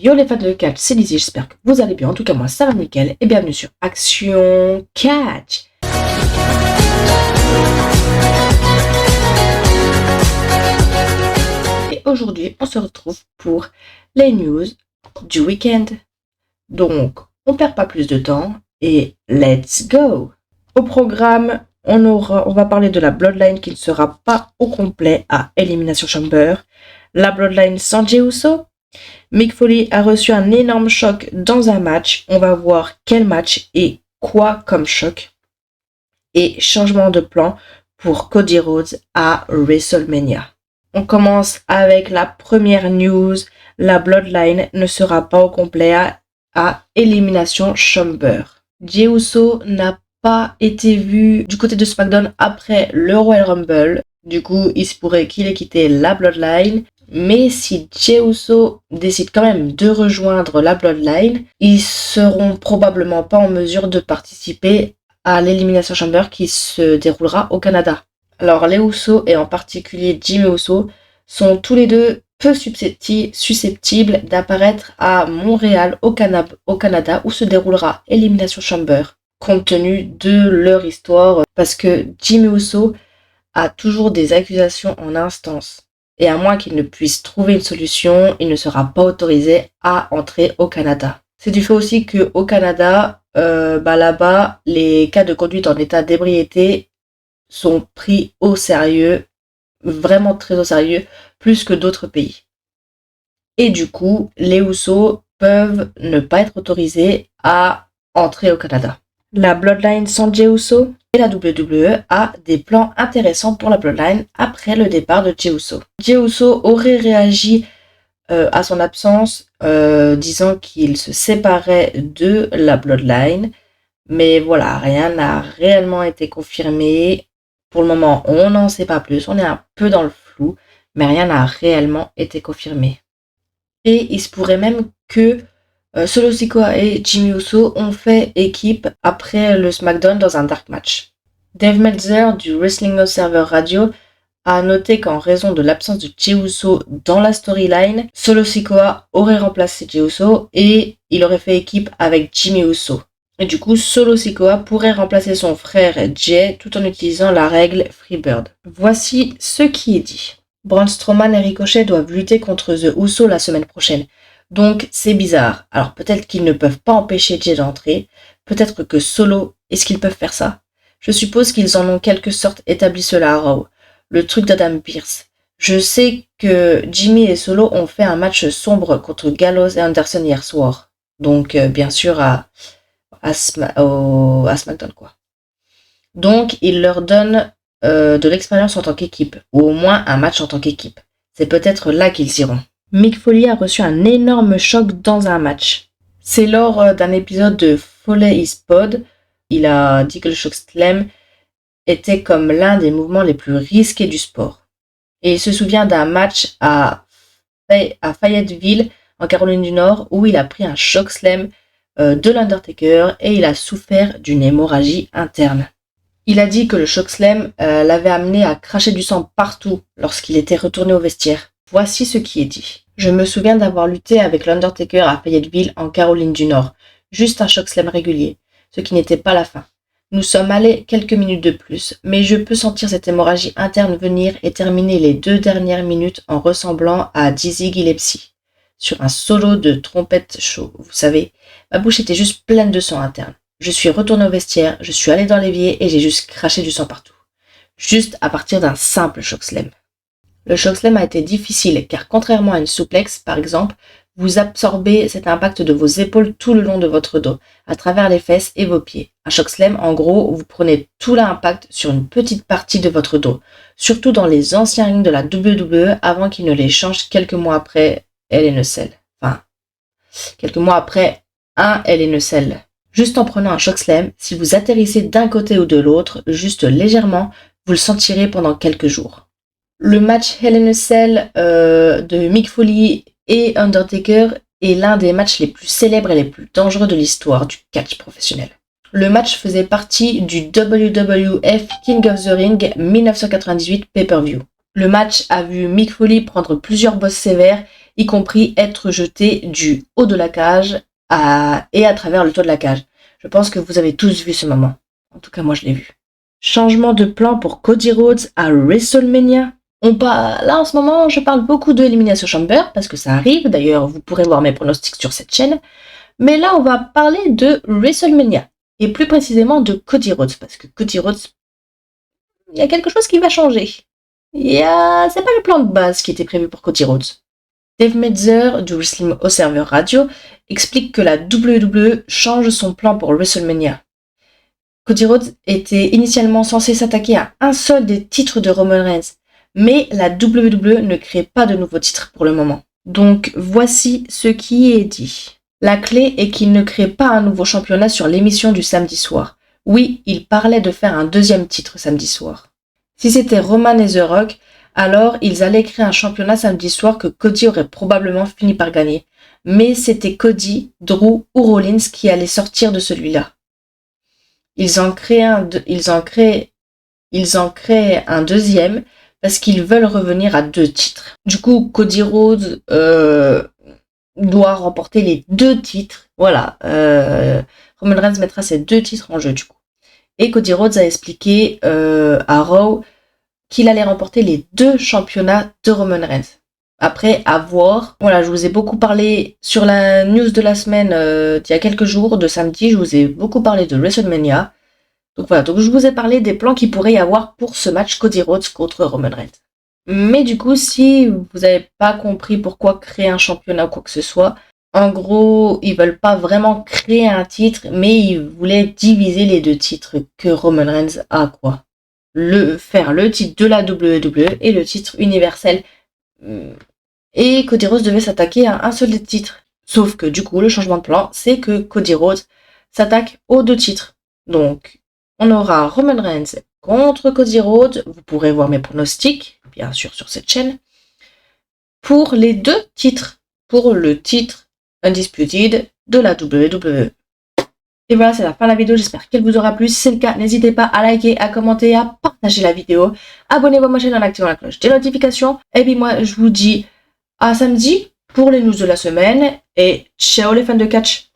Yo les fans de catch, c'est Lizzie, j'espère que vous allez bien. En tout cas, moi ça va nickel et bienvenue sur Action Catch. Et aujourd'hui, on se retrouve pour les news du week-end. Donc, on perd pas plus de temps et let's go. Au programme, on va parler de la Bloodline qui ne sera pas au complet à Elimination Chamber. La Bloodline sans Jey Uso. Mick Foley a reçu un énorme choc dans un match. On va voir quel match et quoi comme choc. Et changement de plan pour Cody Rhodes à WrestleMania. On commence avec la première news. La Bloodline ne sera pas au complet à Elimination Chamber. Jey Uso n'a pas été vu du côté de SmackDown après le Royal Rumble. Du coup, il se pourrait qu'il ait quitté la Bloodline. Mais si Jey Uso décide quand même de rejoindre la Bloodline, ils seront probablement pas en mesure de participer à l'Elimination Chamber qui se déroulera au Canada. Alors les Uso et en particulier Jimmy Uso sont tous les deux peu susceptibles d'apparaître à Montréal au Canada où se déroulera Elimination Chamber compte tenu de leur histoire parce que Jimmy Uso a toujours des accusations en instance. Et à moins qu'il ne puisse trouver une solution, il ne sera pas autorisé à entrer au Canada. C'est du fait aussi qu'au Canada, là-bas, les cas de conduite en état d'ébriété sont pris au sérieux, vraiment très au sérieux, plus que d'autres pays. Et du coup, les Usos peuvent ne pas être autorisés à entrer au Canada. La Bloodline sans Jey Uso et la WWE a des plans intéressants pour la Bloodline après le départ de Jey Uso. Jey Uso aurait réagi à son absence, disant qu'il se séparait de la Bloodline, mais voilà, rien n'a réellement été confirmé. Pour le moment, on n'en sait pas plus, on est un peu dans le flou, mais rien n'a réellement été confirmé. Et il se pourrait même que Solo Sikoa et Jimmy Uso ont fait équipe après le SmackDown dans un dark match. Dave Meltzer du Wrestling Observer Radio a noté qu'en raison de l'absence de Jey Uso dans la storyline, Solo Sikoa aurait remplacé Jey Uso et il aurait fait équipe avec Jimmy Uso. Et du coup, Solo Sikoa pourrait remplacer son frère Jey tout en utilisant la règle Freebird. Voici ce qui est dit. Braun Strowman et Ricochet doivent lutter contre The Uso la semaine prochaine. Donc c'est bizarre. Alors peut-être qu'ils ne peuvent pas empêcher Jey d'entrer. Peut-être que Solo, est-ce qu'ils peuvent faire ça? Je suppose qu'ils en ont quelque sorte établi cela à Raw. Le truc d'Adam Pearce. Je sais que Jimmy et Solo ont fait un match sombre contre Gallows et Anderson hier soir. Donc bien sûr à SmackDown quoi. Donc ils leur donnent de l'expérience en tant qu'équipe. Ou au moins un match en tant qu'équipe. C'est peut-être là qu'ils iront. Mick Foley a reçu un énorme choc dans un match. C'est lors d'un épisode de Foley is Pod. Il a dit que le chokeslam était comme l'un des mouvements les plus risqués du sport. Et il se souvient d'un match à Fayetteville, en Caroline du Nord, où il a pris un chokeslam de l'Undertaker et il a souffert d'une hémorragie interne. Il a dit que le chokeslam l'avait amené à cracher du sang partout lorsqu'il était retourné au vestiaire. Voici ce qui est dit. Je me souviens d'avoir lutté avec l'Undertaker à Fayetteville en Caroline du Nord. Juste un chokeslam régulier, ce qui n'était pas la fin. Nous sommes allés quelques minutes de plus, mais je peux sentir cette hémorragie interne venir et terminer les 2 dernières minutes en ressemblant à Dizzy Gillespie. Sur un solo de trompette chaud, vous savez, ma bouche était juste pleine de sang interne. Je suis retourné au vestiaire, je suis allé dans l'évier et j'ai juste craché du sang partout. Juste à partir d'un simple chokeslam. Le chokeslam a été difficile car contrairement à une souplex par exemple, vous absorbez cet impact de vos épaules tout le long de votre dos, à travers les fesses et vos pieds. Un chokeslam, en gros, vous prenez tout l'impact sur une petite partie de votre dos, surtout dans les anciens rings de la WWE avant qu'ils ne les changent quelques mois après Hell in a Cell. Enfin, quelques mois après un Hell in a Cell. Juste en prenant un chokeslam, si vous atterrissez d'un côté ou de l'autre, juste légèrement, vous le sentirez pendant quelques jours. Le match Hell in a Cell de Mick Foley et Undertaker est l'un des matchs les plus célèbres et les plus dangereux de l'histoire du catch professionnel. Le match faisait partie du WWF King of the Ring 1998 pay-per-view. Le match a vu Mick Foley prendre plusieurs bosses sévères y compris être jeté du haut de la cage et à travers le toit de la cage. Je pense que vous avez tous vu ce moment. En tout cas, moi, je l'ai vu. Changement de plan pour Cody Rhodes à WrestleMania. Là, en ce moment, je parle beaucoup de Elimination Chamber, parce que ça arrive. D'ailleurs, vous pourrez voir mes pronostics sur cette chaîne. Mais là, on va parler de WrestleMania. Et plus précisément de Cody Rhodes, parce que Cody Rhodes, il y a quelque chose qui va changer. C'est pas le plan de base qui était prévu pour Cody Rhodes. Dave Meltzer du Wrestling Observer Radio explique que la WWE change son plan pour WrestleMania. Cody Rhodes était initialement censé s'attaquer à un seul des titres de Roman Reigns, mais la WWE ne crée pas de nouveaux titres pour le moment. Donc voici ce qui est dit. La clé est qu'il ne crée pas un nouveau championnat sur l'émission du samedi soir. Oui, il parlait de faire un deuxième titre samedi soir. Si c'était Roman et The Rock, alors ils allaient créer un championnat samedi soir que Cody aurait probablement fini par gagner. Mais c'était Cody, Drew ou Rollins qui allaient sortir de celui-là. Ils en créent un deuxième parce qu'ils veulent revenir à 2 titres. Du coup, Cody Rhodes doit remporter les 2 titres. Voilà, Roman Reigns mettra ses 2 titres en jeu du coup. Et Cody Rhodes a expliqué à Raw qu'il allait remporter les 2 championnats de Roman Reigns. Après, à voir. Voilà, je vous ai beaucoup parlé sur la news de la semaine d'il y a quelques jours, de samedi, je vous ai beaucoup parlé de WrestleMania. Donc voilà, donc je vous ai parlé des plans qu'il pourrait y avoir pour ce match Cody Rhodes contre Roman Reigns. Mais du coup, si vous n'avez pas compris pourquoi créer un championnat ou quoi que ce soit, en gros, ils veulent pas vraiment créer un titre, mais ils voulaient diviser les 2 titres que Roman Reigns a, quoi. Faire le titre de la WWE et le titre universel. Et Cody Rhodes devait s'attaquer à un seul des titres. Sauf que du coup, le changement de plan, c'est que Cody Rhodes s'attaque aux 2 titres. Donc, on aura Roman Reigns contre Cody Rhodes. Vous pourrez voir mes pronostics, bien sûr, sur cette chaîne. Pour les 2 titres. Pour le titre Undisputed de la WWE. Et voilà, c'est la fin de la vidéo. J'espère qu'elle vous aura plu. Si c'est le cas, n'hésitez pas à liker, à commenter, à partager la vidéo. Abonnez-vous à ma chaîne en activant la cloche des notifications. Et puis moi, je vous dis à samedi pour les news de la semaine. Et ciao les fans de catch.